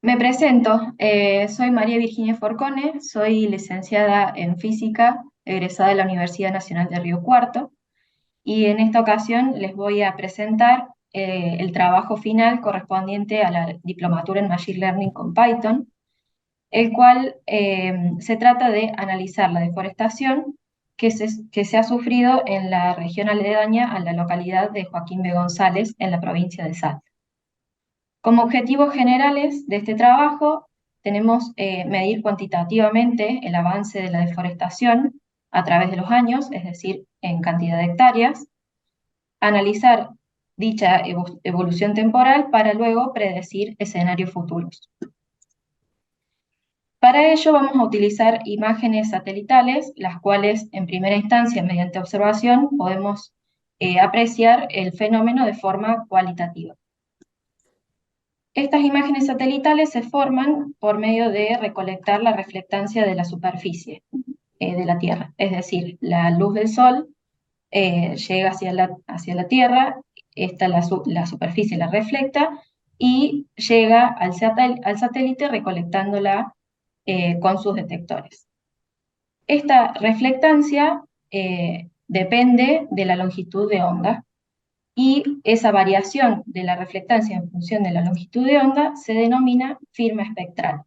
Me presento, soy María Virginia Forcone, soy licenciada en física, egresada de la Universidad Nacional de Río Cuarto, y en esta ocasión les voy a presentar el trabajo final correspondiente a la diplomatura en Machine Learning con Python, el cual se trata de analizar la deforestación que se ha sufrido en la región aledaña a la localidad de Joaquín B. González, en la provincia de Salta. Como objetivos generales de este trabajo, tenemos medir cuantitativamente el avance de la deforestación a través de los años, es decir, en cantidad de hectáreas, analizar dicha evolución temporal para luego predecir escenarios futuros. Para ello vamos a utilizar imágenes satelitales, las cuales en primera instancia, mediante observación, podemos apreciar el fenómeno de forma cualitativa. Estas imágenes satelitales se forman por medio de recolectar la reflectancia de la superficie de la Tierra, es decir, la luz del Sol llega hacia la Tierra, la superficie la reflecta y llega al satélite recolectándola con sus detectores. Esta reflectancia depende de la longitud de onda, y esa variación de la reflectancia en función de la longitud de onda se denomina firma espectral.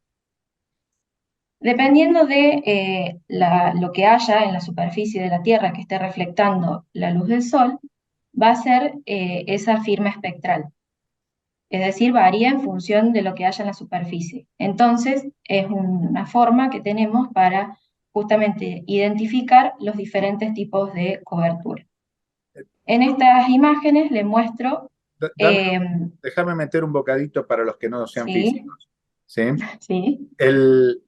Dependiendo de lo que haya en la superficie de la Tierra que esté reflectando la luz del Sol, va a ser esa firma espectral. Es decir, varía en función de lo que haya en la superficie. Entonces, es una forma que tenemos para justamente identificar los diferentes tipos de cobertura. En estas imágenes le muestro, Da- Dame, eh, déjame meter un bocadito para los que no sean sí, físicos. ¿Sí? sí,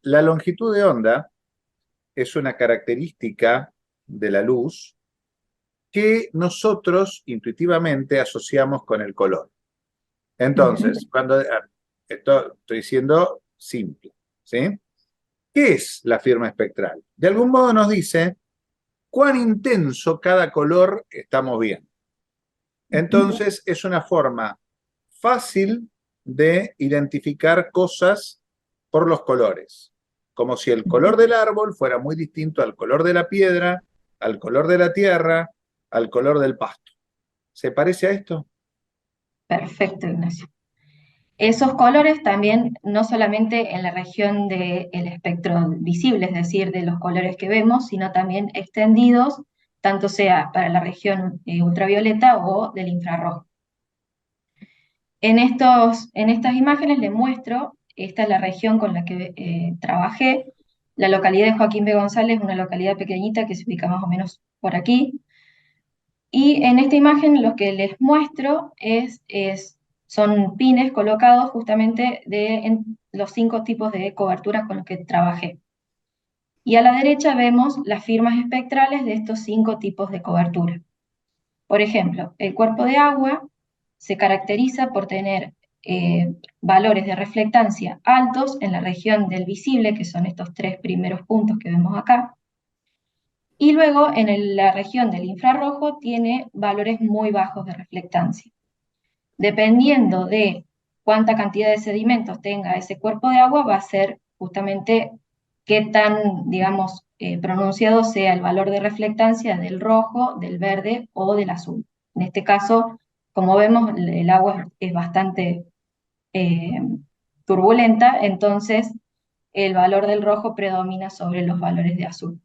La longitud de onda es una característica de la luz que nosotros intuitivamente asociamos con el color. ujú, Entonces, esto estoy siendo simple, ¿sí? ¿Qué es la firma espectral? De algún modo nos dice cuán intenso cada color estamos viendo. ujú, Entonces, es una forma fácil de identificar cosas por los colores, como si el color ujú. del árbol fuera muy distinto al color de la piedra, al color de la tierra, al color del pasto. ¿Se parece a esto? Perfecto, Ignacio. Esos colores también, no solamente en la región del espectro visible, es decir, de los colores que vemos, sino también extendidos, tanto sea para la región ultravioleta o del infrarrojo. En estas imágenes les muestro, esta es la región con la que trabajé, la localidad de Joaquín B. González, una localidad pequeñita que se ubica más o menos por aquí. Y en esta imagen lo que les muestro son pines colocados justamente en los 5 tipos de coberturas con los que trabajé. Y a la derecha vemos las firmas espectrales de estos 5 tipos de cobertura. Por ejemplo, el cuerpo de agua se caracteriza por tener valores de reflectancia altos en la región del visible, que son estos 3 primeros puntos que vemos acá, y luego en la región del infrarrojo tiene valores muy bajos de reflectancia. Dependiendo de cuánta cantidad de sedimentos tenga ese cuerpo de agua, va a ser justamente qué tan, digamos, pronunciado sea el valor de reflectancia del rojo, del verde o del azul. En este caso, como vemos, el agua es bastante eh, turbulenta, entonces el valor del rojo predomina sobre los valores de azul.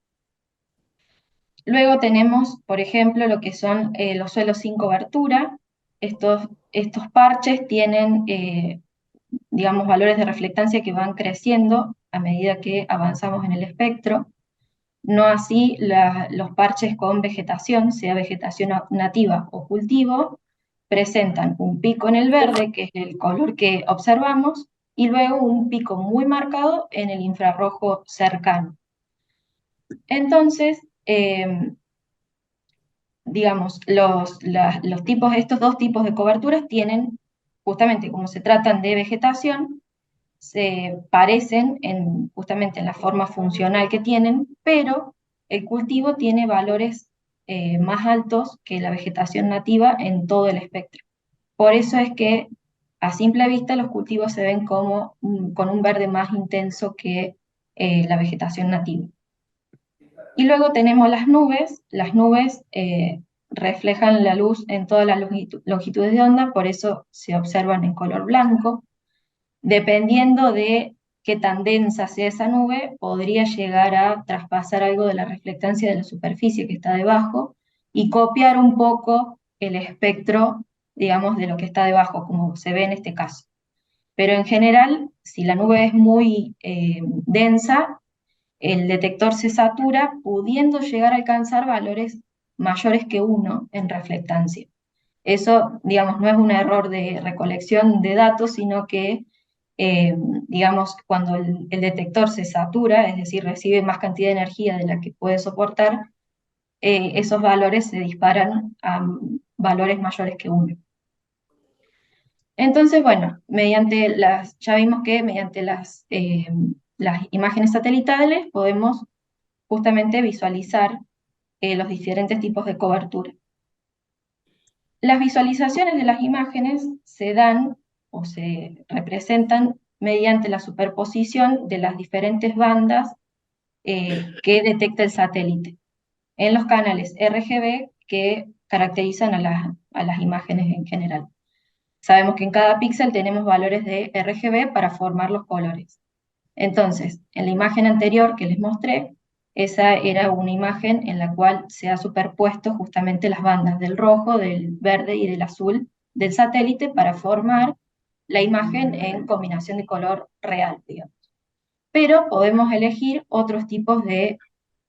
Luego tenemos, por ejemplo, lo que son los suelos sin cobertura. Estos parches tienen, digamos, valores de reflectancia que van creciendo a medida que avanzamos en el espectro. No así los parches con vegetación, sea vegetación nativa o cultivo, presentan un pico en el verde, que es el color que observamos, y luego un pico muy marcado en el infrarrojo cercano. Entonces, digamos, estos 2 tipos de coberturas tienen, justamente como se tratan de vegetación, se parecen justamente en la forma funcional que tienen, pero el cultivo tiene valores más altos que la vegetación nativa en todo el espectro. Por eso es que a simple vista los cultivos se ven como con un verde más intenso que la vegetación nativa. Y luego tenemos las nubes reflejan la luz en todas las longitudes de onda, por eso se observan en color blanco. Dependiendo de qué tan densa sea esa nube, podría llegar a traspasar algo de la reflectancia de la superficie que está debajo y copiar un poco el espectro, digamos, de lo que está debajo, como se ve en este caso. Pero en general, si la nube es muy densa, el detector se satura, pudiendo llegar a alcanzar valores mayores que 1 en reflectancia. Eso, digamos, no es un error de recolección de datos, sino que, digamos, cuando el detector se satura, es decir, recibe más cantidad de energía de la que puede soportar, esos valores se disparan a valores mayores que 1. Entonces, bueno, ya vimos que mediante las imágenes satelitales podemos justamente visualizar los diferentes tipos de cobertura. Las visualizaciones de las imágenes se dan o se representan mediante la superposición de las diferentes bandas que detecta el satélite en los canales RGB que caracterizan a las imágenes en general. Sabemos que en cada píxel tenemos valores de RGB para formar los colores. Entonces, en la imagen anterior que les mostré, esa era una imagen en la cual se ha superpuesto justamente las bandas del rojo, del verde y del azul del satélite para formar la imagen en combinación de color real, digamos. Pero podemos elegir otros tipos de,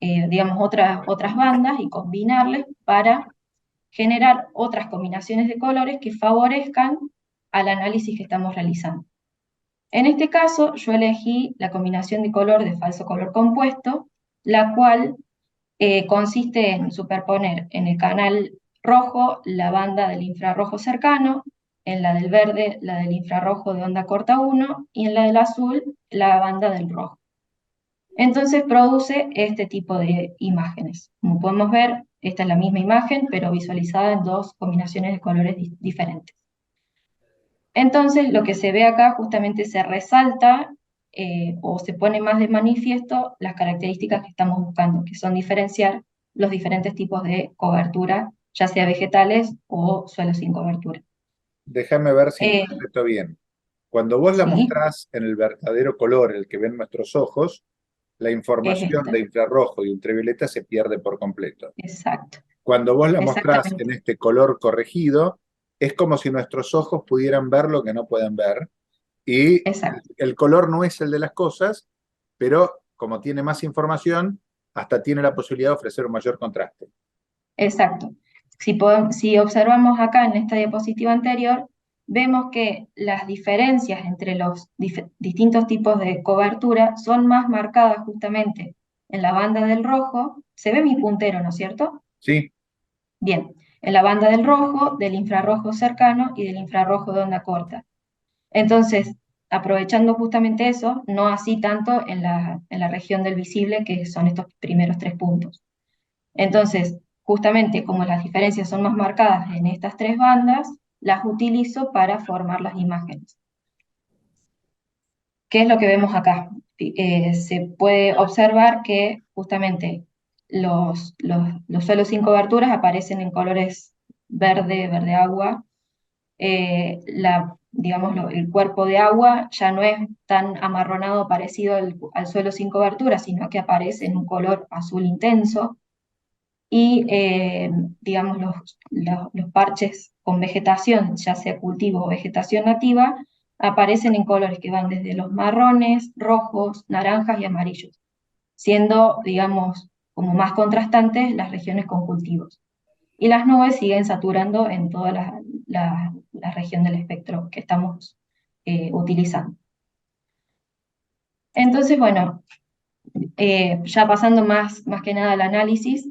digamos, otras bandas y combinarles para generar otras combinaciones de colores que favorezcan al análisis que estamos realizando. En este caso, yo elegí la combinación de color de falso color compuesto, la cual consiste en superponer en el canal rojo la banda del infrarrojo cercano, en la del verde la del infrarrojo de onda corta 1 y en la del azul la banda del rojo. Entonces produce este tipo de imágenes. Como podemos ver, esta es la misma imagen, pero visualizada en dos combinaciones de colores diferentes. Entonces, lo que se ve acá justamente se resalta o se pone más de manifiesto las características que estamos buscando, que son diferenciar los diferentes tipos de cobertura, ya sea vegetales o suelos sin cobertura. Déjame ver si Eh, interpreto bien. Cuando vos la sí, mostrás en el verdadero color, el que ven nuestros ojos, la es información esta. de infrarrojo y ultravioleta se pierde por completo. Exacto, Cuando vos la mostrás en exactamente, este color corregido, es como si nuestros ojos pudieran ver lo que no pueden ver. Y exacto, el color no es el de las cosas, pero como tiene más información, hasta tiene la posibilidad de ofrecer un mayor contraste. exacto. Si observamos acá en esta diapositiva anterior, vemos que las diferencias entre los distintos tipos de cobertura son más marcadas justamente en la banda del rojo. Se ve mi puntero, ¿no es cierto? ¿Sí? Bien, en la banda del rojo, del infrarrojo cercano y del infrarrojo de onda corta. Entonces, aprovechando justamente eso, no así tanto en la región del visible, que son estos primeros 3 puntos. Entonces, justamente como las diferencias son más marcadas en estas 3 bandas, las utilizo para formar las imágenes. ¿Qué es lo que vemos acá? Se puede observar que justamente los suelos sin coberturas aparecen en colores verde, verde agua. Digamos, el cuerpo de agua ya no es tan amarronado parecido al suelo sin cobertura, sino que aparece en un color azul intenso y digamos los parches con vegetación, ya sea cultivo o vegetación nativa, aparecen en colores que van desde los marrones, rojos, naranjas y amarillos, siendo, digamos, como más contrastantes las regiones con cultivos. Y las nubes siguen saturando en toda la región del espectro que estamos utilizando. Entonces, bueno, ya pasando más que nada al análisis,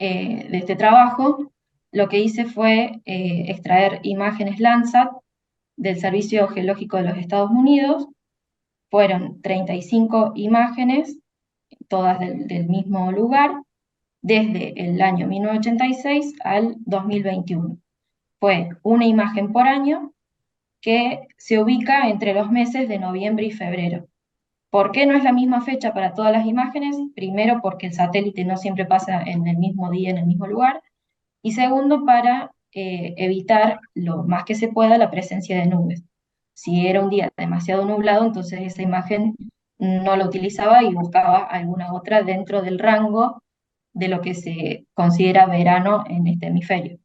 de este trabajo, lo que hice fue extraer imágenes Landsat del Servicio Geológico de los Estados Unidos. Fueron 35 imágenes, todas del mismo lugar, desde el año 1986 al 2021. Fue una imagen por año que se ubica entre los meses de noviembre y febrero. ¿Por qué no es la misma fecha para todas las imágenes? Primero, porque el satélite no siempre pasa en el mismo día, en el mismo lugar. Y segundo, para evitar lo más que se pueda la presencia de nubes. Si era un día demasiado nublado, entonces esa imagen no la utilizaba y buscaba alguna otra dentro del rango de lo que se considera verano en este hemisferio,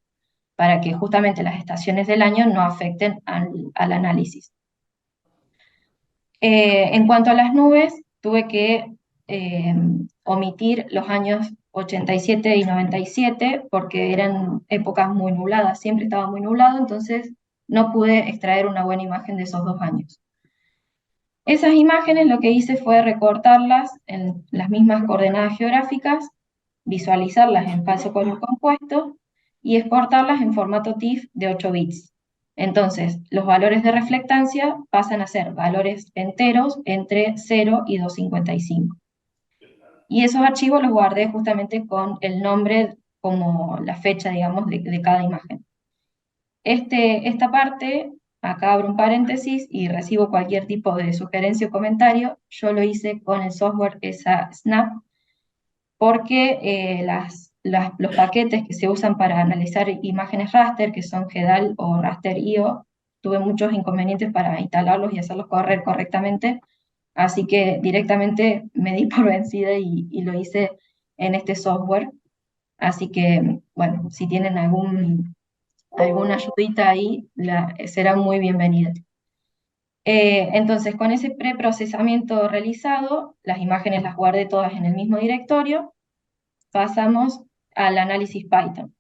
para que justamente las estaciones del año no afecten al análisis. En cuanto a las nubes, tuve que eh, omitir los años 87 y 97 porque eran épocas muy nubladas, siempre estaba muy nublado, entonces no pude extraer una buena imagen de esos 2 años. Esas imágenes lo que hice fue recortarlas en las mismas coordenadas geográficas, visualizarlas en falso color compuesto y exportarlas en formato TIFF de 8 bits. Entonces, los valores de reflectancia pasan a ser valores enteros entre 0 y 255. Y esos archivos los guardé justamente con el nombre como la fecha, digamos, de cada imagen. Esta parte, acá abro un paréntesis y recibo cualquier tipo de sugerencia o comentario. Yo lo hice con el software ESA Snap porque los paquetes que se usan para analizar imágenes raster, que son GEDAL o raster.io, tuve muchos inconvenientes para instalarlos y hacerlos correr correctamente, así que directamente me di por vencida y lo hice en este software. Así que, bueno, si tienen alguna ayudita ahí, será muy bienvenida. Entonces, con ese preprocesamiento realizado, las imágenes las guardé todas en el mismo directorio, pasamos al análisis Python.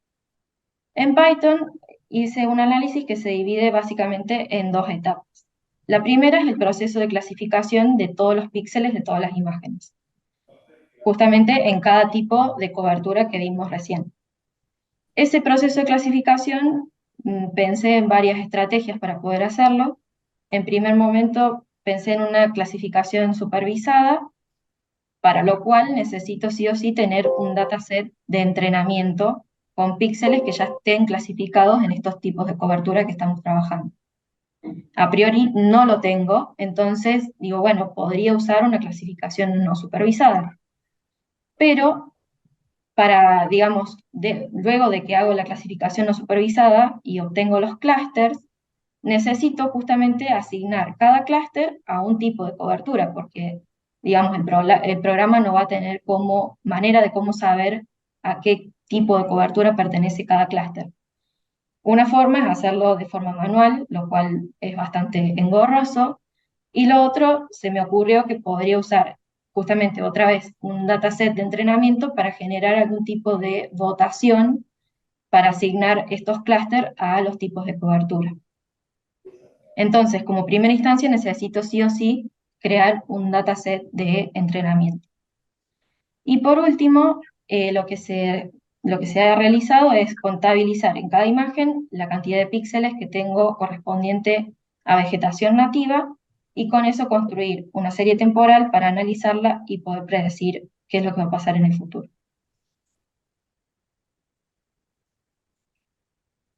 En Python hice un análisis que se divide básicamente en 2 etapas. La primera es el proceso de clasificación de todos los píxeles de todas las imágenes, justamente en cada tipo de cobertura que vimos recién. Ese proceso de clasificación, pensé en varias estrategias para poder hacerlo. En primer momento pensé en una clasificación supervisada, para lo cual necesito sí o sí tener un dataset de entrenamiento con píxeles que ya estén clasificados en estos tipos de cobertura que estamos trabajando. A priori no lo tengo, entonces digo, bueno, podría usar una clasificación no supervisada, pero digamos, luego de que hago la clasificación no supervisada y obtengo los clústeres, necesito justamente asignar cada clúster a un tipo de cobertura, porque, digamos, el programa no va a tener como manera de cómo saber a qué tipo de cobertura pertenece cada clúster. Una forma es hacerlo de forma manual, lo cual es bastante engorroso, y lo otro, se me ocurrió que podría usar justamente otra vez un dataset de entrenamiento para generar algún tipo de votación para asignar estos clústeres a los tipos de cobertura. Entonces, como primera instancia, necesito sí o sí crear un dataset de entrenamiento. Y por último, lo que se ha realizado es contabilizar en cada imagen la cantidad de píxeles que tengo correspondiente a vegetación nativa y con eso construir una serie temporal para analizarla y poder predecir qué es lo que va a pasar en el futuro.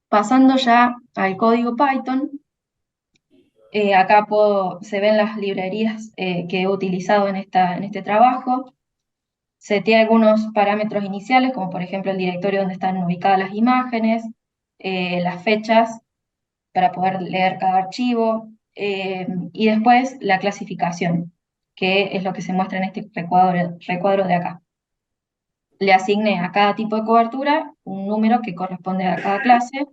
Pasando ya al código Python, acá se ven las librerías que he utilizado en este trabajo. Seteé algunos parámetros iniciales, como por ejemplo el directorio donde están ubicadas las imágenes, las fechas para poder leer cada archivo, y después la clasificación, que es lo que se muestra en este recuadro de acá. Le asigné a cada tipo de cobertura un número que corresponde a cada clase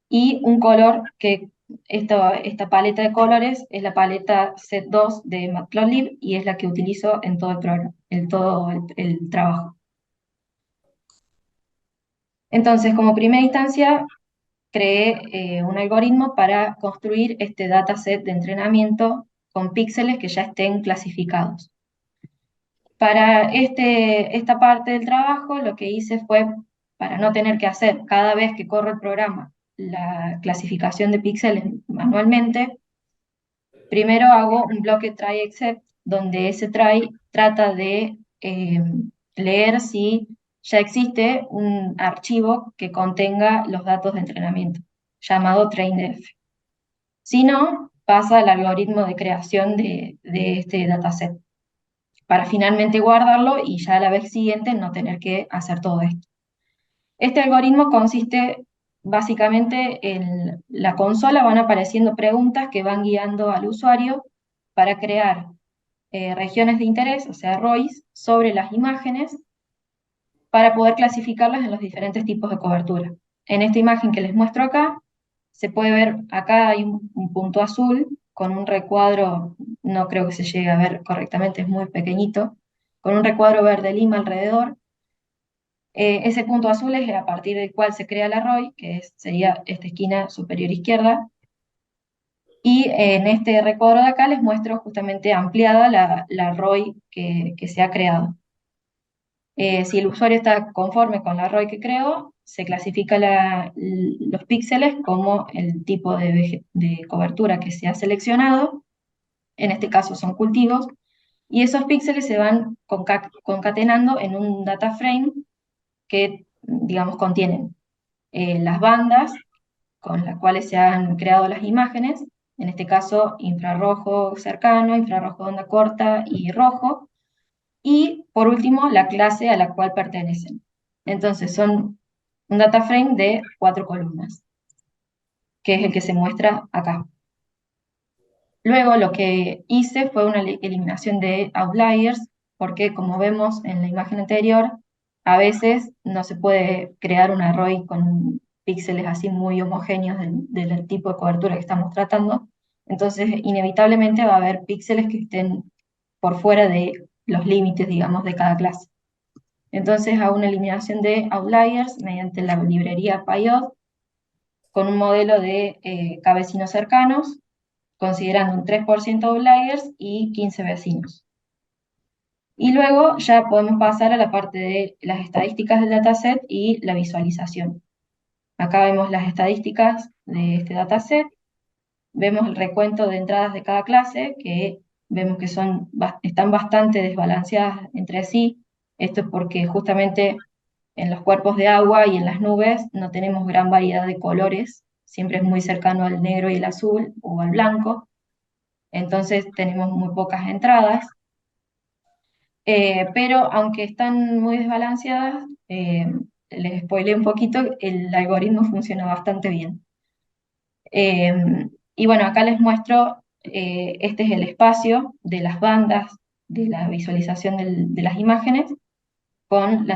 y un color que esta paleta de colores es la paleta set2 de Matplotlib y es la que utilizo en todo el programa, en todo el trabajo. Entonces, como primera instancia, creé un algoritmo para construir este dataset de entrenamiento con píxeles que ya estén clasificados. Para esta parte del trabajo, lo que hice fue, para no tener que hacer cada vez que corro el programa la clasificación de píxeles manualmente, primero hago un bloque try except, donde ese try trata de leer si ya existe un archivo que contenga los datos de entrenamiento, llamado traindef. Si no, pasa al algoritmo de creación de este dataset, para finalmente guardarlo y ya a la vez siguiente no tener que hacer todo esto. Este algoritmo consiste básicamente en la consola van apareciendo preguntas que van guiando al usuario para crear regiones de interés, o sea, ROIs, sobre las imágenes para poder clasificarlas en los diferentes tipos de cobertura. En esta imagen que les muestro acá, se puede ver, acá hay un punto azul con un recuadro, no creo que se llegue a ver correctamente, es muy pequeñito, con un recuadro verde lima alrededor. Ese punto azul es a partir del cual se crea la ROI, sería esta esquina superior izquierda, y en este recuadro de acá les muestro justamente ampliada la ROI que se ha creado. Si el usuario está conforme con la ROI que creó, se clasifica los píxeles como el tipo de cobertura que se ha seleccionado, en este caso son cultivos, y esos píxeles se van concatenando en un data frame que, digamos, contienen las bandas con las cuales se han creado las imágenes, en este caso infrarrojo cercano, infrarrojo de onda corta y rojo, y por último la clase a la cual pertenecen. Entonces son un data frame de 4 columnas, que es el que se muestra acá. Luego lo que hice fue una eliminación de outliers, porque como vemos en la imagen anterior, a veces no se puede crear una ROI con píxeles así muy homogéneos del tipo de cobertura que estamos tratando. Entonces, inevitablemente va a haber píxeles que estén por fuera de los límites, digamos, de cada clase. Entonces hago una eliminación de outliers mediante la librería Pyauth con un modelo de vecinos cercanos, considerando un 3% outliers y 15 vecinos. Y luego ya podemos pasar a la parte de las estadísticas del dataset y la visualización. Acá vemos las estadísticas de este dataset, vemos el recuento de entradas de cada clase, que vemos que están bastante desbalanceadas entre sí. Esto es porque justamente en los cuerpos de agua y en las nubes no tenemos gran variedad de colores, siempre es muy cercano al negro y el azul o al blanco, entonces tenemos muy pocas entradas, pero aunque están muy desbalanceadas, les spoilé un poquito, el algoritmo funciona bastante bien. Y bueno, acá les muestro, este es el espacio de las bandas de la visualización de las imágenes con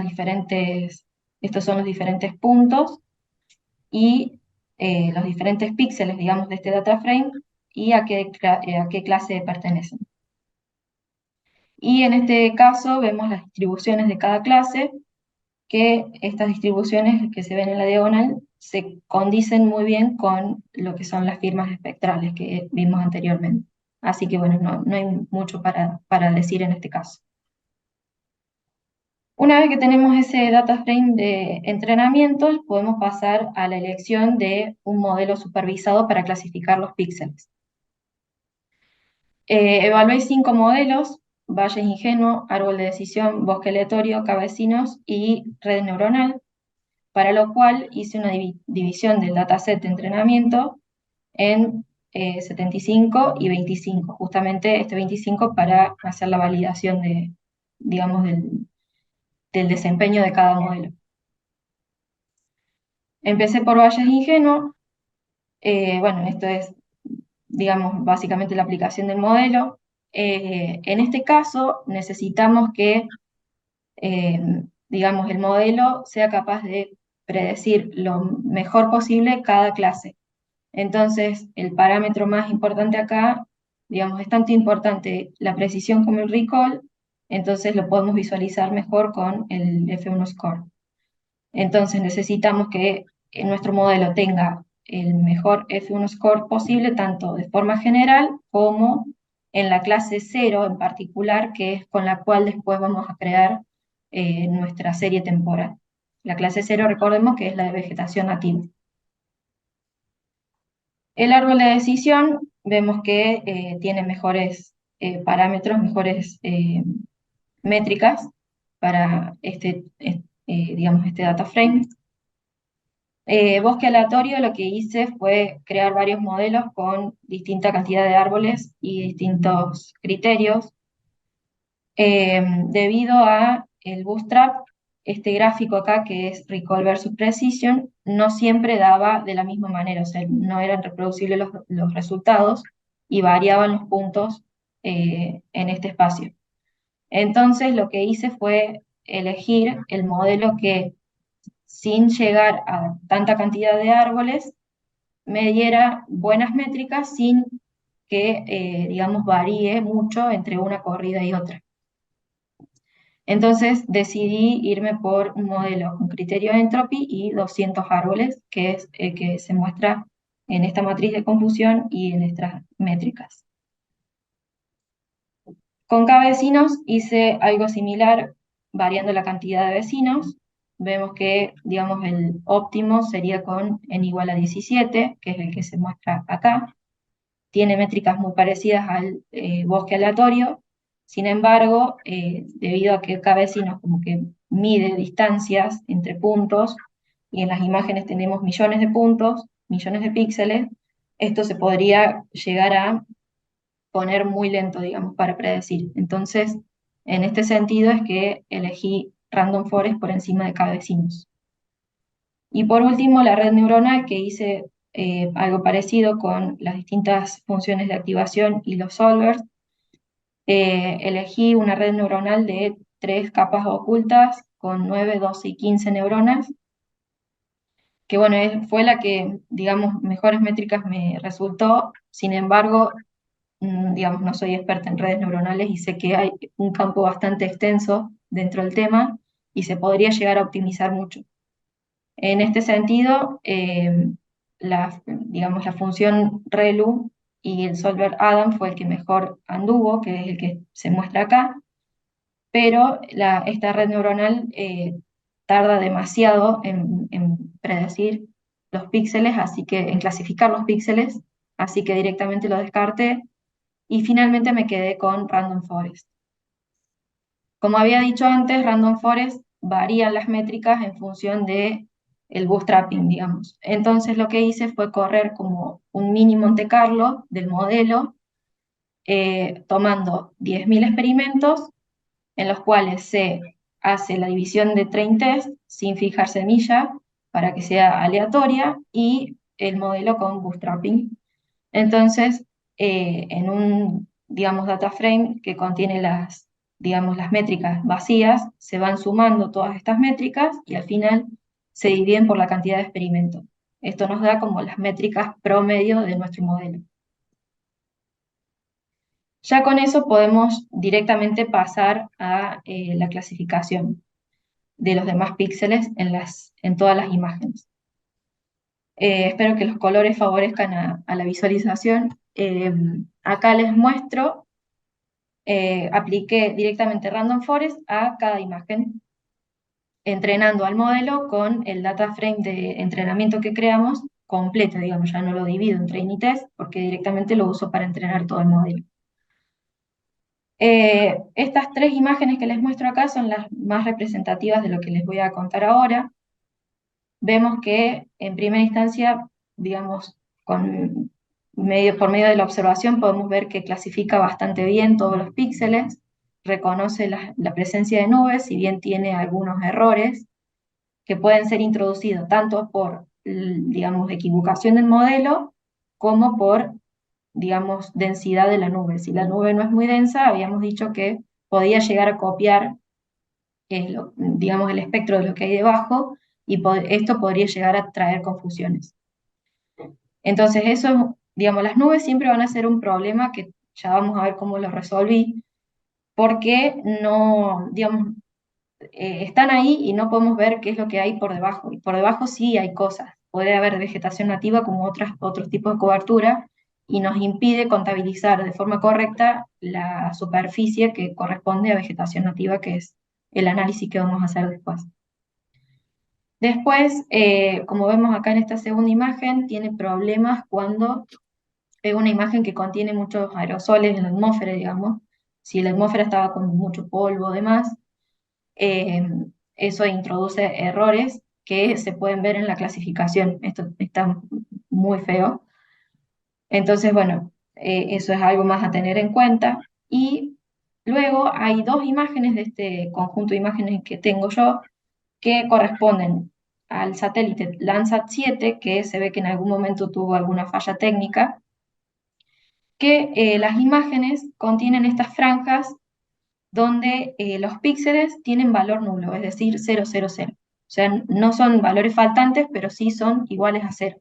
estos son los diferentes puntos y los diferentes píxeles, digamos, de este data frame y a qué clase pertenecen. Y en este caso vemos las distribuciones de cada clase, que estas distribuciones que se ven en la diagonal se condicen muy bien con lo que son las firmas espectrales que vimos anteriormente. Así que bueno, no hay mucho para decir en este caso. Una vez que tenemos ese data frame de entrenamiento, podemos pasar a la elección de un modelo supervisado para clasificar los píxeles. Evalué 5 modelos: valle ingenuo, árbol de decisión, bosque aleatorio, cabecinos y red neuronal, para lo cual hice una división del dataset de entrenamiento en 75 y 25, justamente este 25 para hacer la validación digamos, del desempeño de cada modelo. Empecé por valles ingenuo. Bueno, esto es, digamos, básicamente la aplicación del modelo. En este caso necesitamos que, digamos, el modelo sea capaz de predecir lo mejor posible cada clase. Entonces, el parámetro más importante acá, digamos, es tanto importante la precisión como el recall, entonces lo podemos visualizar mejor con el F1 score. Entonces necesitamos que nuestro modelo tenga el mejor F1 score posible, tanto de forma general como en la clase 0 en particular, que es con la cual después vamos a crear nuestra serie temporal. La clase 0, recordemos que es la de vegetación nativa. El árbol de decisión, vemos que tiene mejores parámetros, mejores métricas para digamos, este data frame. Bosque aleatorio lo que hice fue crear varios modelos con distinta cantidad de árboles y distintos criterios. Debido a el Bootstrap, este gráfico acá que es Recall versus Precision, no siempre daba de la misma manera, o sea, no eran reproducibles los resultados y variaban los puntos en este espacio. Entonces lo que hice fue elegir el modelo que sin llegar a tanta cantidad de árboles me diera buenas métricas sin que, digamos, varíe mucho entre una corrida y otra. Entonces decidí irme por un modelo con criterio de entropy y 200 árboles, que es el que se muestra en esta matriz de confusión y en estas métricas. Con K vecinos hice algo similar, variando la cantidad de vecinos. Vemos que, digamos, el óptimo sería con n igual a 17, que es el que se muestra acá. Tiene métricas muy parecidas al bosque aleatorio. Sin embargo, debido a que K vecinos como que mide distancias entre puntos, y en las imágenes tenemos millones de puntos, millones de píxeles, esto se podría llegar a poner muy lento, digamos, para predecir. Entonces, en este sentido es que elegí Random Forest por encima de K vecinos. Y por último, la red neuronal, que hice algo parecido con las distintas funciones de activación y los solvers. Elegí una red neuronal de 3 capas ocultas con 9, 12 y 15 neuronas, que bueno, fue la que, digamos, mejores métricas me resultó. Sin embargo, digamos, no soy experta en redes neuronales y sé que hay un campo bastante extenso dentro del tema y se podría llegar a optimizar mucho. En este sentido, digamos, la función ReLU y el solver Adam fue el que mejor anduvo, que es el que se muestra acá, pero esta red neuronal tarda demasiado en predecir los píxeles, así que en clasificar los píxeles, así que directamente lo descarté y finalmente me quedé con Random Forest. Como había dicho antes, Random Forest varía las métricas en función de el bootstrapping, digamos. Entonces lo que hice fue correr como un mini Monte Carlo del modelo, tomando 10.000 experimentos en los cuales se hace la división de train test sin fijar semilla para que sea aleatoria y el modelo con bootstrapping. Entonces, en un, digamos, data frame que contiene digamos, las métricas vacías, se van sumando todas estas métricas y al final se dividen por la cantidad de experimentos. Esto nos da como las métricas promedio de nuestro modelo. Ya con eso podemos directamente pasar a la clasificación de los demás píxeles en todas las imágenes. Espero que los colores favorezcan a la visualización. Acá les muestro, apliqué directamente Random Forest a cada imagen, entrenando al modelo con el data frame de entrenamiento que creamos completo, digamos, ya no lo divido en train y test, porque directamente lo uso para entrenar todo el modelo. Estas 3 imágenes que les muestro acá son las más representativas de lo que les voy a contar ahora. Vemos que en primera instancia, digamos, por medio de la observación podemos ver que clasifica bastante bien todos los píxeles, reconoce la presencia de nubes, si bien tiene algunos errores que pueden ser introducidos tanto por, digamos, equivocación del modelo como por, digamos, densidad de la nube. Si la nube no es muy densa, habíamos dicho que podía llegar a copiar, digamos, el espectro de lo que hay debajo, y esto podría llegar a traer confusiones. Entonces, eso, digamos, las nubes siempre van a ser un problema que ya vamos a ver cómo lo resolví, porque no, digamos, están ahí y no podemos ver qué es lo que hay por debajo. Y por debajo sí hay cosas. Puede haber vegetación nativa como otros tipos de cobertura y nos impide contabilizar de forma correcta la superficie que corresponde a vegetación nativa, que es el análisis que vamos a hacer después. Después, como vemos acá en esta segunda imagen, tiene problemas cuando es una imagen que contiene muchos aerosoles en la atmósfera, digamos. Si la atmósfera estaba con mucho polvo, además, eso introduce errores que se pueden ver en la clasificación. Esto está muy feo. Entonces, bueno, eso es algo más a tener en cuenta. Y luego hay dos imágenes de este conjunto de imágenes que tengo yo que corresponden al satélite Landsat 7, que se ve que en algún momento tuvo alguna falla técnica, que las imágenes contienen estas franjas donde los píxeles tienen valor nulo, es decir, 000. O sea, no son valores faltantes, pero sí son iguales a cero.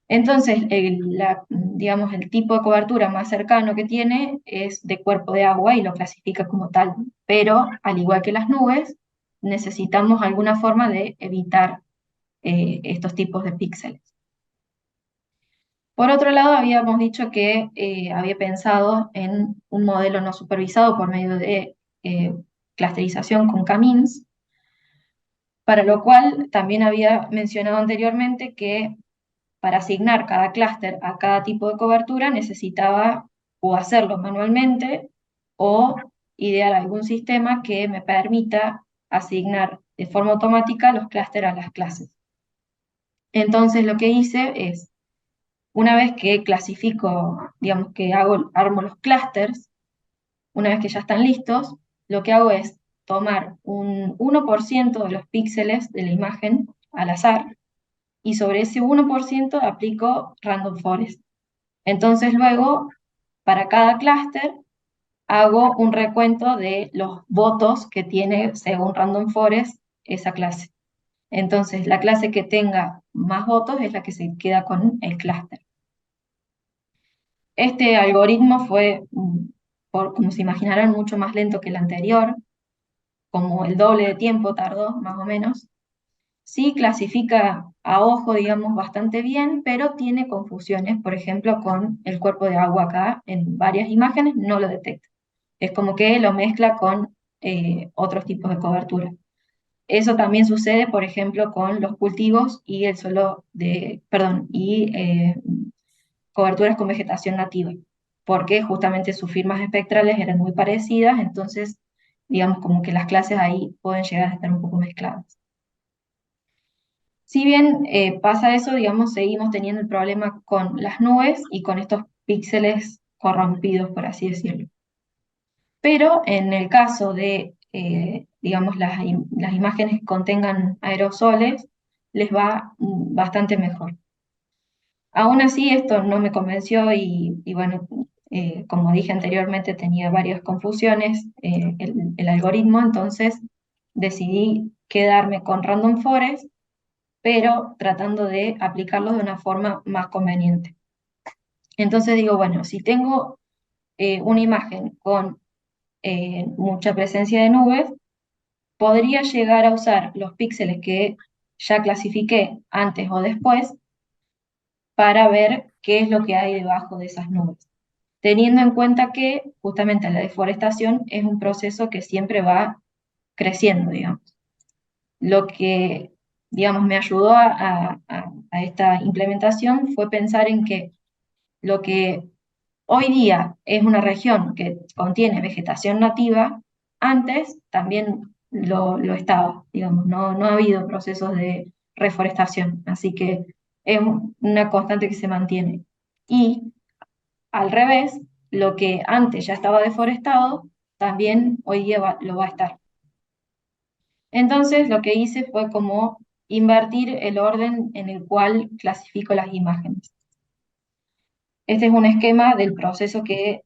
Entonces, digamos, el tipo de cobertura más cercano que tiene es de cuerpo de agua y lo clasifica como tal. Pero, al igual que las nubes, necesitamos alguna forma de evitar estos tipos de píxeles. Por otro lado, habíamos dicho que había pensado en un modelo no supervisado por medio de clusterización con K-means, para lo cual también había mencionado anteriormente que para asignar cada clúster a cada tipo de cobertura necesitaba o hacerlo manualmente o idear algún sistema que me permita asignar de forma automática los clústeres a las clases. Entonces lo que hice es, una vez que clasifico, digamos que armo los clústeres, una vez que ya están listos, lo que hago es tomar un 1% de los píxeles de la imagen al azar y sobre ese 1% aplico Random Forest. Entonces luego, para cada clúster, hago un recuento de los votos que tiene, según Random Forest, esa clase. Entonces, la clase que tenga más votos es la que se queda con el clúster. Este algoritmo fue, como se imaginarán, mucho más lento que el anterior, como el doble de tiempo tardó, más o menos. Sí clasifica a ojo, digamos, bastante bien, pero tiene confusiones, por ejemplo, con el cuerpo de agua acá, en varias imágenes no lo detecta. Es como que lo mezcla con otros tipos de cobertura. Eso también sucede, por ejemplo, con los cultivos y el suelo de, perdón, y coberturas con vegetación nativa, porque justamente sus firmas espectrales eran muy parecidas, entonces, digamos, como que las clases ahí pueden llegar a estar un poco mezcladas. Si bien pasa eso, digamos, seguimos teniendo el problema con las nubes y con estos píxeles corrompidos, por así decirlo. Pero en el caso de, digamos, las imágenes que contengan aerosoles, les va bastante mejor. Aún así, esto no me convenció y bueno, como dije anteriormente, tenía varias confusiones el algoritmo, entonces decidí quedarme con Random Forest, pero tratando de aplicarlo de una forma más conveniente. Entonces digo, bueno, si tengo una imagen con mucha presencia de nubes, podría llegar a usar los píxeles que ya clasifiqué antes o después para ver qué es lo que hay debajo de esas nubes, teniendo en cuenta que justamente la deforestación es un proceso que siempre va creciendo, digamos. Lo que, digamos, me ayudó a esta implementación fue pensar en que lo que hoy día es una región que contiene vegetación nativa, antes también lo estaba, digamos, no ha habido procesos de reforestación, así que es una constante que se mantiene. Y al revés, lo que antes ya estaba deforestado, también hoy día lo va a estar. Entonces lo que hice fue como invertir el orden en el cual clasifico las imágenes. Este es un esquema del proceso que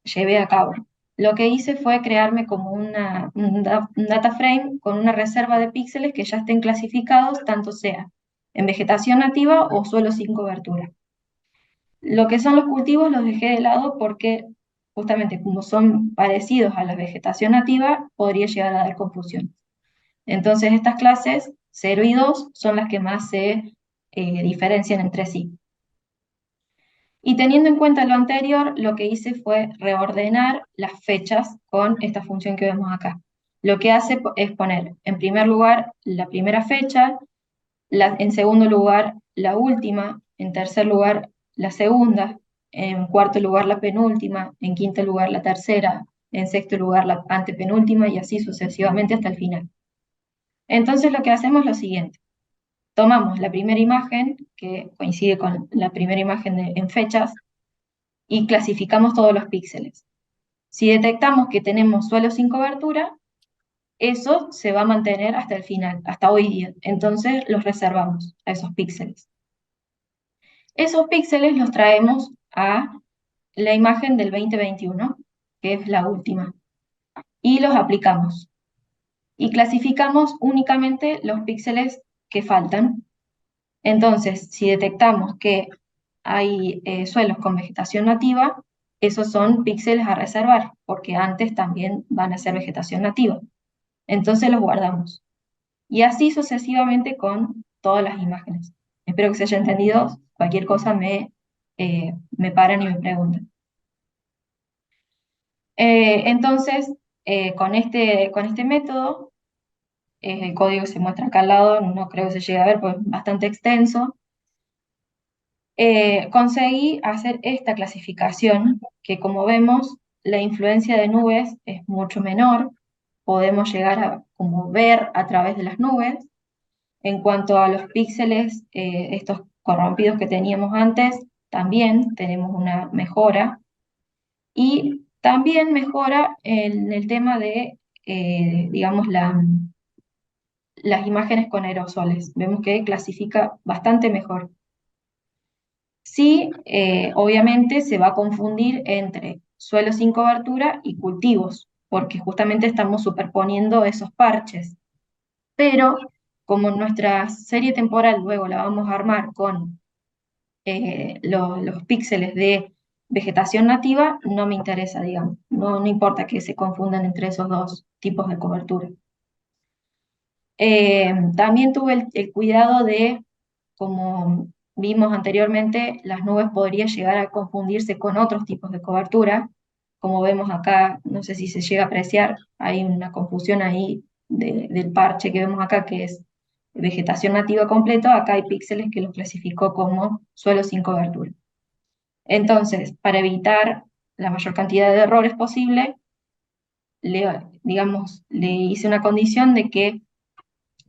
llevé a cabo. Lo que hice fue crearme como un data frame con una reserva de píxeles que ya estén clasificados, tanto sea en vegetación nativa o suelo sin cobertura. Lo que son los cultivos los dejé de lado porque justamente como son parecidos a la vegetación nativa, podría llegar a dar confusión. Entonces estas clases 0 y 2 son las que más se diferencian entre sí. Y teniendo en cuenta lo anterior, lo que hice fue reordenar las fechas con esta función que vemos acá. Lo que hace es poner en primer lugar la primera fecha, en segundo lugar la última, en tercer lugar la segunda, en cuarto lugar la penúltima, en quinto lugar la tercera, en sexto lugar la antepenúltima y así sucesivamente hasta el final. Entonces lo que hacemos es lo siguiente. Tomamos la primera imagen, que coincide con la primera imagen en fechas, y clasificamos todos los píxeles. Si detectamos que tenemos suelos sin cobertura, eso se va a mantener hasta el final, hasta hoy día. Entonces los reservamos a esos píxeles. Esos píxeles los traemos a la imagen del 2021, que es la última, y los aplicamos. Y clasificamos únicamente los píxeles que faltan. Entonces, si detectamos que hay suelos con vegetación nativa, esos son píxeles a reservar, porque antes también van a ser vegetación nativa. Entonces los guardamos. Y así sucesivamente con todas las imágenes. Espero que se haya entendido. Cualquier cosa me paran y me preguntan. Entonces, con este método, el código se muestra acá al lado, no creo que se llegue a ver, pues es bastante extenso. Conseguí hacer esta clasificación, que como vemos, la influencia de nubes es mucho menor, podemos llegar a como ver a través de las nubes. En cuanto a los píxeles, estos corrompidos que teníamos antes, también tenemos una mejora. Y también mejora en el tema de, digamos, las imágenes con aerosoles. Vemos que clasifica bastante mejor. Sí, obviamente se va a confundir entre suelos sin cobertura y cultivos, porque justamente estamos superponiendo esos parches. Pero como nuestra serie temporal luego la vamos a armar con los píxeles de vegetación nativa, no me interesa, digamos. No, no importa que se confundan entre esos dos tipos de cobertura. También tuve el cuidado de, como vimos anteriormente, las nubes podrían llegar a confundirse con otros tipos de cobertura. Como vemos acá, no sé si se llega a apreciar, hay una confusión ahí del parche que vemos acá, que es vegetación nativa completo. Acá hay píxeles que los clasificó como suelo sin cobertura. Entonces, para evitar la mayor cantidad de errores posible, digamos, le hice una condición de que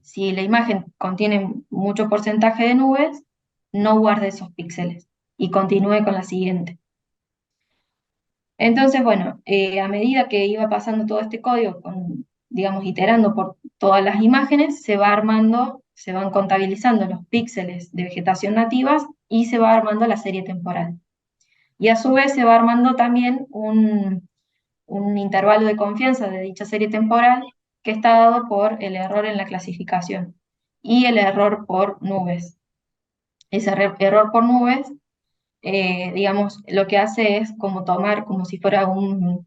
si la imagen contiene mucho porcentaje de nubes, no guarde esos píxeles y continúe con la siguiente. Entonces, bueno, a medida que iba pasando todo este código, digamos, iterando por todas las imágenes, se va armando, se van contabilizando los píxeles de vegetación nativas y se va armando la serie temporal. Y a su vez se va armando también un intervalo de confianza de dicha serie temporal que está dado por el error en la clasificación y el error por nubes. Ese error por nubes, digamos, lo que hace es como tomar como si fuera una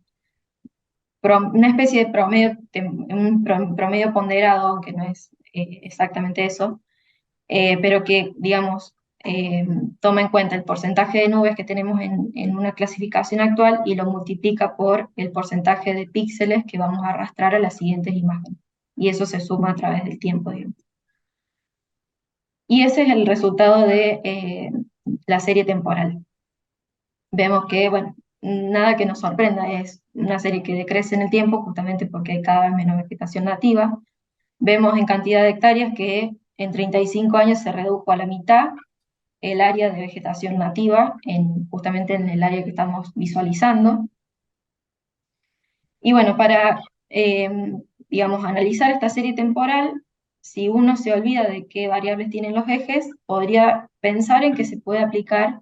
especie de promedio, promedio ponderado, aunque no es exactamente eso, pero que, digamos, toma en cuenta el porcentaje de nubes que tenemos en una clasificación actual y lo multiplica por el porcentaje de píxeles que vamos a arrastrar a las siguientes imágenes. Y eso se suma a través del tiempo, digamos. Y ese es el resultado de la serie temporal. Vemos que, bueno, nada que nos sorprenda, es una serie que decrece en el tiempo justamente porque hay cada vez menos vegetación nativa. Vemos en cantidad de hectáreas que en 35 años se redujo a la mitad el área de vegetación nativa, justamente en el área que estamos visualizando. Y bueno, para, digamos, analizar esta serie temporal, si uno se olvida de qué variables tienen los ejes, podría pensar en que se puede aplicar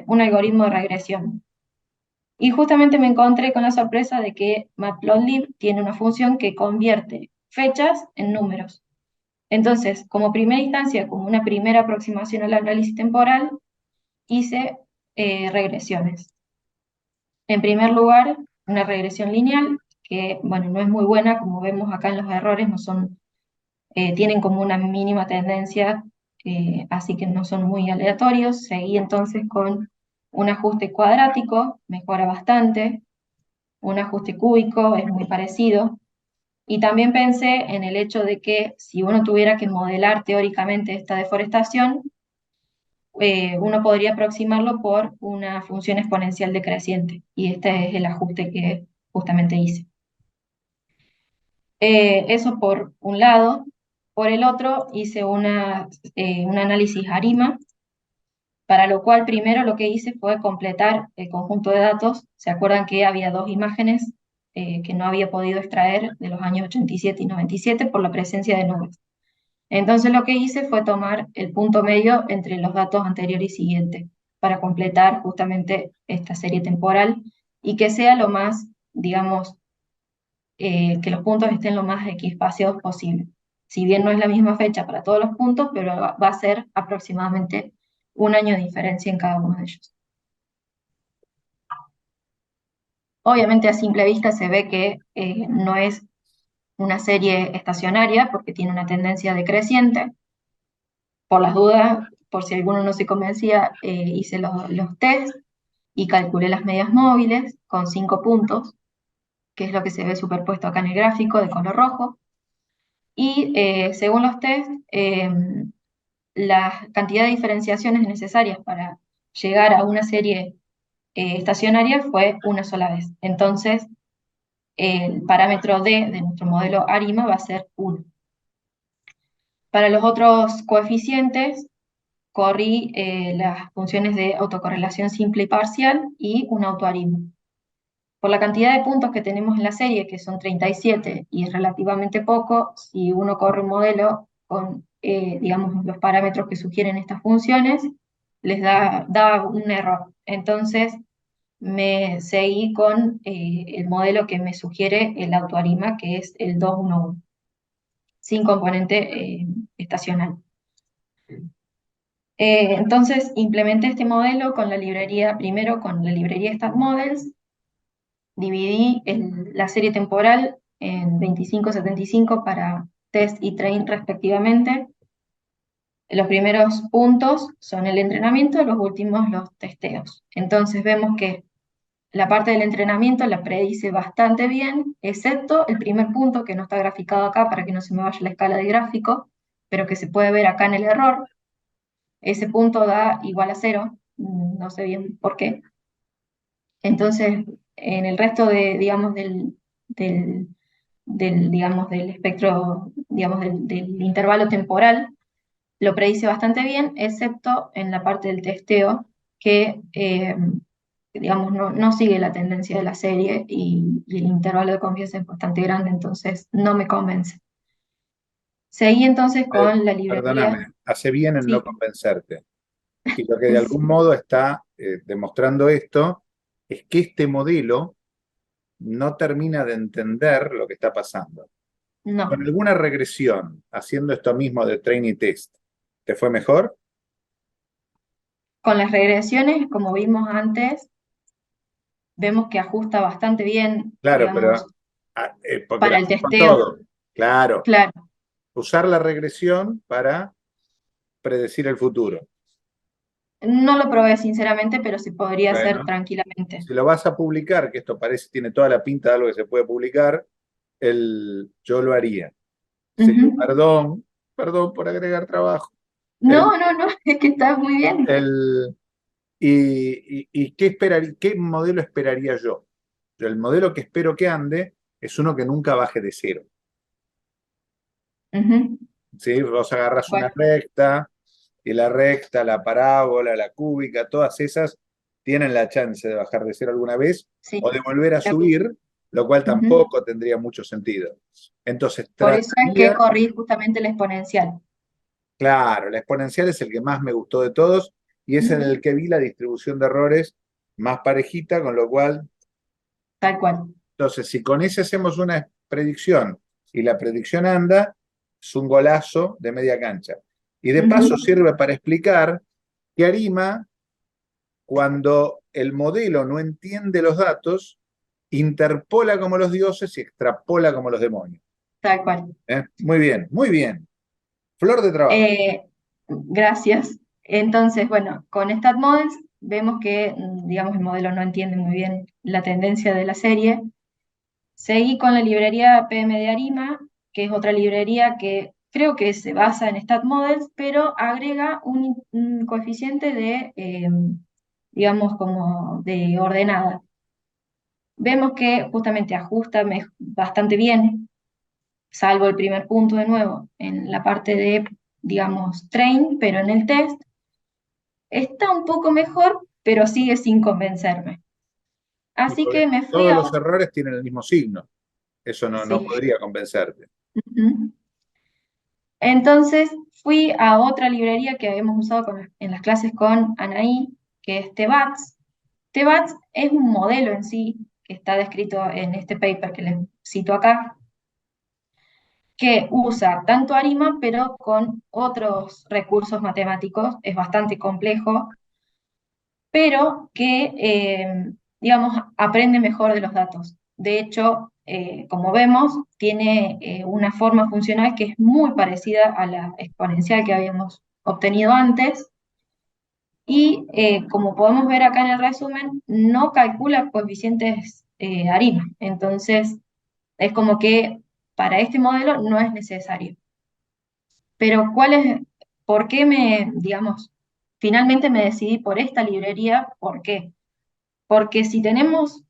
un algoritmo de regresión. Y justamente me encontré con la sorpresa de que Matplotlib tiene una función que convierte fechas en números. Entonces, como primera instancia, como una primera aproximación al análisis temporal, hice regresiones. En primer lugar, una regresión lineal, que bueno, no es muy buena, como vemos acá en los errores, no son, tienen como una mínima tendencia, así que no son muy aleatorios. Seguí entonces con un ajuste cuadrático, mejora bastante, un ajuste cúbico, es muy parecido. Y también pensé en el hecho de que si uno tuviera que modelar teóricamente esta deforestación, uno podría aproximarlo por una función exponencial decreciente, y este es el ajuste que justamente hice. Eso por un lado. Por el otro, hice un análisis ARIMA, para lo cual primero lo que hice fue completar el conjunto de datos. ¿Se acuerdan que había dos imágenes que no había podido extraer de los años 87 y 97 por la presencia de nubes? Entonces lo que hice fue tomar el punto medio entre los datos anterior y siguiente para completar justamente esta serie temporal y que sea lo más, digamos, que los puntos estén lo más equiespaciados posible. Si bien no es la misma fecha para todos los puntos, pero va a ser aproximadamente un año de diferencia en cada uno de ellos. Obviamente a simple vista se ve que no es una serie estacionaria porque tiene una tendencia decreciente. Por las dudas, por si alguno no se convencía, hice los test y calculé las medias móviles con 5 puntos, que es lo que se ve superpuesto acá en el gráfico de color rojo. Y según los test, la cantidad de diferenciaciones necesarias para llegar a una serie estacionaria fue una sola vez. Entonces, el parámetro D de nuestro modelo ARIMA va a ser 1. Para los otros coeficientes, corrí las funciones de autocorrelación simple y parcial y un autoarima. Por la cantidad de puntos que tenemos en la serie, que son 37 y es relativamente poco, si uno corre un modelo con, digamos, los parámetros que sugieren estas funciones, les da un error. Entonces, me seguí con el modelo que me sugiere el autoarima, que es el 211, sin componente estacional. Entonces, implementé este modelo con la librería, primero con la librería StatModels, dividí la serie temporal en 25-75 para test y train respectivamente. Los primeros puntos son el entrenamiento, los últimos los testeos. Entonces vemos que la parte del entrenamiento la predice bastante bien, excepto el primer punto que no está graficado acá para que no se me vaya la escala de gráfico, pero que se puede ver acá en el error. Ese punto da igual a 0, no sé bien por qué. Entonces, en el resto de, digamos, digamos, del espectro, digamos, del intervalo temporal, lo predice bastante bien, excepto en la parte del testeo, que, digamos, no sigue la tendencia de la serie y el intervalo de confianza es bastante grande, entonces no me convence. Seguí entonces con la librería. Perdóname, hace bien en no Sí, convencerte. Y lo que de algún modo está demostrando esto es que este modelo no termina de entender lo que está pasando. Con no. alguna regresión, haciendo esto mismo de train y test, ¿te fue mejor? Con las regresiones, como vimos antes, vemos que ajusta bastante bien, Claro, pero digamos, porque lo para el haces con testeo. todo. Claro, Claro, usar la regresión para predecir el futuro. no lo probé sinceramente, pero se podría hacer Bueno, tranquilamente. si lo vas a publicar, que esto parece, tiene toda la pinta de algo que se puede publicar, yo lo haría. Sí, Ujú. perdón por agregar trabajo. El, No, no, no, es que está muy bien. el, y qué modelo esperaría yo? El modelo que espero que ande es uno que nunca baje de cero. Ujú. ¿Sí? Vos agarras una Bueno, recta y la recta, la parábola, la cúbica, todas esas tienen la chance de bajar de cero alguna vez sí. o de volver a la- subir, lo cual ujú. tampoco tendría mucho sentido. Entonces, Por eso es que trataría, corrí justamente la exponencial. claro, la exponencial es el que más me gustó de todos y es en Ujú. el que vi la distribución de errores más parejita, con lo cual, Tal cual. entonces, si con ese hacemos una predicción y la predicción anda, es un golazo de media cancha. Y de paso Ujú. sirve para explicar que Arima, cuando el modelo no entiende los datos, interpola como los dioses y extrapola como los demonios. Tal cual. Muy bien, muy bien. Flor de trabajo. Gracias. Entonces, bueno, con StatModels vemos que, digamos, el modelo no entiende muy bien la tendencia de la serie. Seguí con la librería PM de Arima, que es otra librería que creo que se basa en StatModels, pero agrega un coeficiente de, digamos, como de ordenada. Vemos que justamente ajusta bastante bien. salvo el primer punto de nuevo, en la parte de, digamos, train, pero en el test está un poco mejor, pero sigue sin convencerme. Y Así porque que me fui todos a... los errores tienen el mismo signo. Eso no Sí. podría convencerte. Ujú. Entonces fui a otra librería que habíamos usado en las clases con Anaí, que es Tebats. Tebats es un modelo en sí, que está descrito en este paper que les cito acá, que usa tanto ARIMA, pero con otros recursos matemáticos. Es bastante complejo, pero que, digamos, aprende mejor de los datos. De hecho, como vemos, tiene una forma funcional que es muy parecida a la exponencial que habíamos obtenido antes, y como podemos ver acá en el resumen, no calcula coeficientes ARIMA. Entonces, es como que para este modelo no es necesario. Pero ¿por qué digamos, finalmente me decidí por esta librería? ¿Por qué? Porque si tenemos,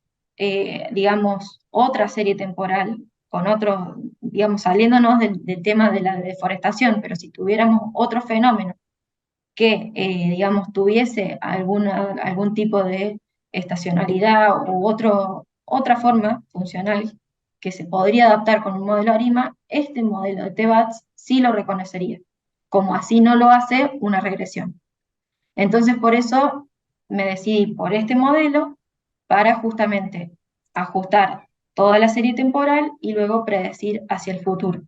digamos, otra serie temporal con otro, digamos, saliéndonos del tema de la deforestación, pero si tuviéramos otro fenómeno que, digamos, tuviese algún tipo de estacionalidad u otra forma funcional que se podría adaptar con un modelo ARIMA, este modelo de TBATS sí lo reconocería, como así no lo hace una regresión. Entonces, por eso me decidí por este modelo para justamente ajustar toda la serie temporal y luego predecir hacia el futuro.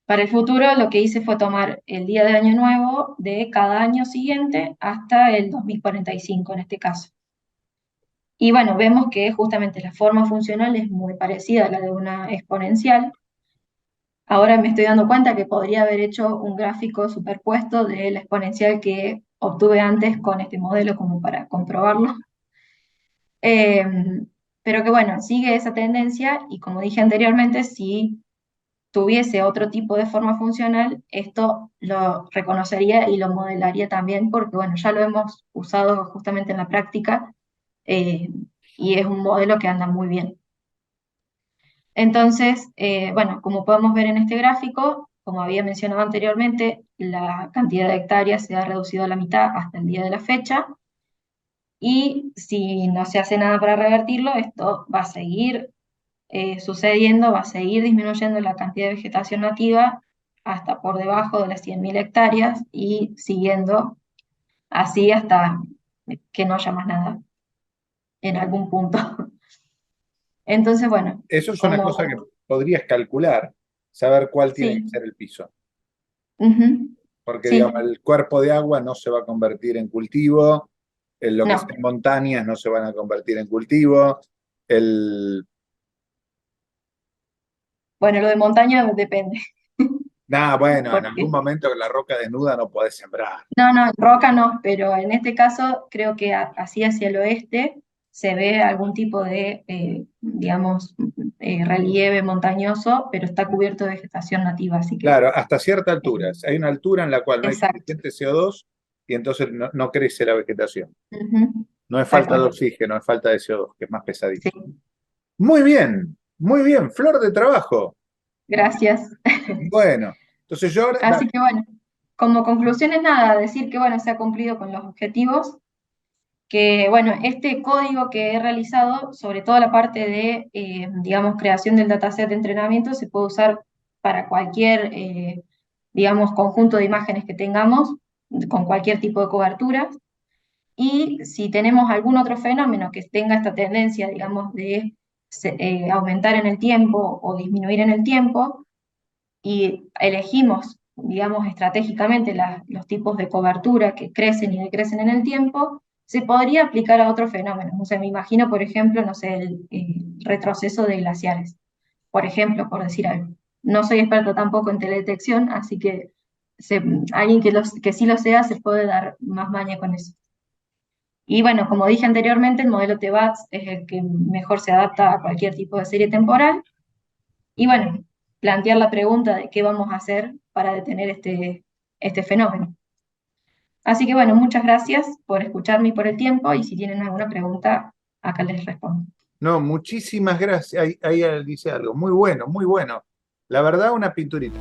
Para el futuro lo que hice fue tomar el día de Año Nuevo de cada año siguiente hasta el 2045 en este caso. Y bueno, vemos que justamente la forma funcional es muy parecida a la de una exponencial. Ahora me estoy dando cuenta que podría haber hecho un gráfico superpuesto de la exponencial que obtuve antes con este modelo como para comprobarlo. Eh, pero que bueno, sigue esa tendencia y como dije anteriormente, si tuviese otro tipo de forma funcional, esto lo reconocería y lo modelaría también, porque bueno, ya lo hemos usado justamente en la práctica, eh, y es un modelo que anda muy bien. Entonces, bueno, como podemos ver en este gráfico, como había mencionado anteriormente, la cantidad de hectáreas se ha reducido a la mitad hasta el día de la fecha, y si no se hace nada para revertirlo, esto va a seguir sucediendo, va a seguir disminuyendo la cantidad de vegetación nativa hasta por debajo de las 100.000 hectáreas y siguiendo así hasta que no haya más nada en algún punto. Entonces, bueno, Eso es una cosa que como podrías calcular, saber cuál tiene que sí, ser el piso. ujú, Porque, digamos, sí, el cuerpo de agua no se va a convertir en cultivo, en lo que no. sean montañas no se van a convertir en cultivo, el... Bueno, lo de montaña depende, Nada, bueno, en algún porque momento con la roca desnuda no podés sembrar. no, no, roca no, pero en este caso creo que así hacia el oeste se ve algún tipo de, digamos, relieve montañoso, pero está cubierto de vegetación nativa, así que, Claro, hasta cierta eh, altura. Hay una altura en la cual no hay exacto. suficiente CO2 y entonces no crece la vegetación. Ujú, No es tal falta de cual, oxígeno, es falta de CO2, que es más pesadito. sí, Muy bien, flor de trabajo. gracias. Bueno, entonces yo ahora, Así que bueno, como conclusión es nada, decir que bueno, se ha cumplido con los objetivos, que bueno, este código que he realizado, sobre todo la parte de, digamos, creación del dataset de entrenamiento, se puede usar para cualquier, digamos, conjunto de imágenes que tengamos, con cualquier tipo de cobertura. Y si tenemos algún otro fenómeno que tenga esta tendencia, digamos, de aumentar en el tiempo o disminuir en el tiempo, y elegimos, digamos, estratégicamente los tipos de cobertura que crecen y decrecen en el tiempo, se podría aplicar a otros fenómenos. O sea, me imagino, por ejemplo, no sé, el retroceso de glaciares, por ejemplo, por decir algo. No soy experto tampoco en teledetección, así que alguien que sí lo sea se puede dar más maña con eso. Y bueno, como dije anteriormente, el modelo TBATS es el que mejor se adapta a cualquier tipo de serie temporal. Y bueno, plantear la pregunta de qué vamos a hacer para detener este fenómeno. Así que bueno, muchas gracias por escucharme y por el tiempo, y si tienen alguna pregunta, acá les respondo. No, muchísimas gracias. Ahí dice algo. Muy bueno, muy bueno. La verdad, una pinturita.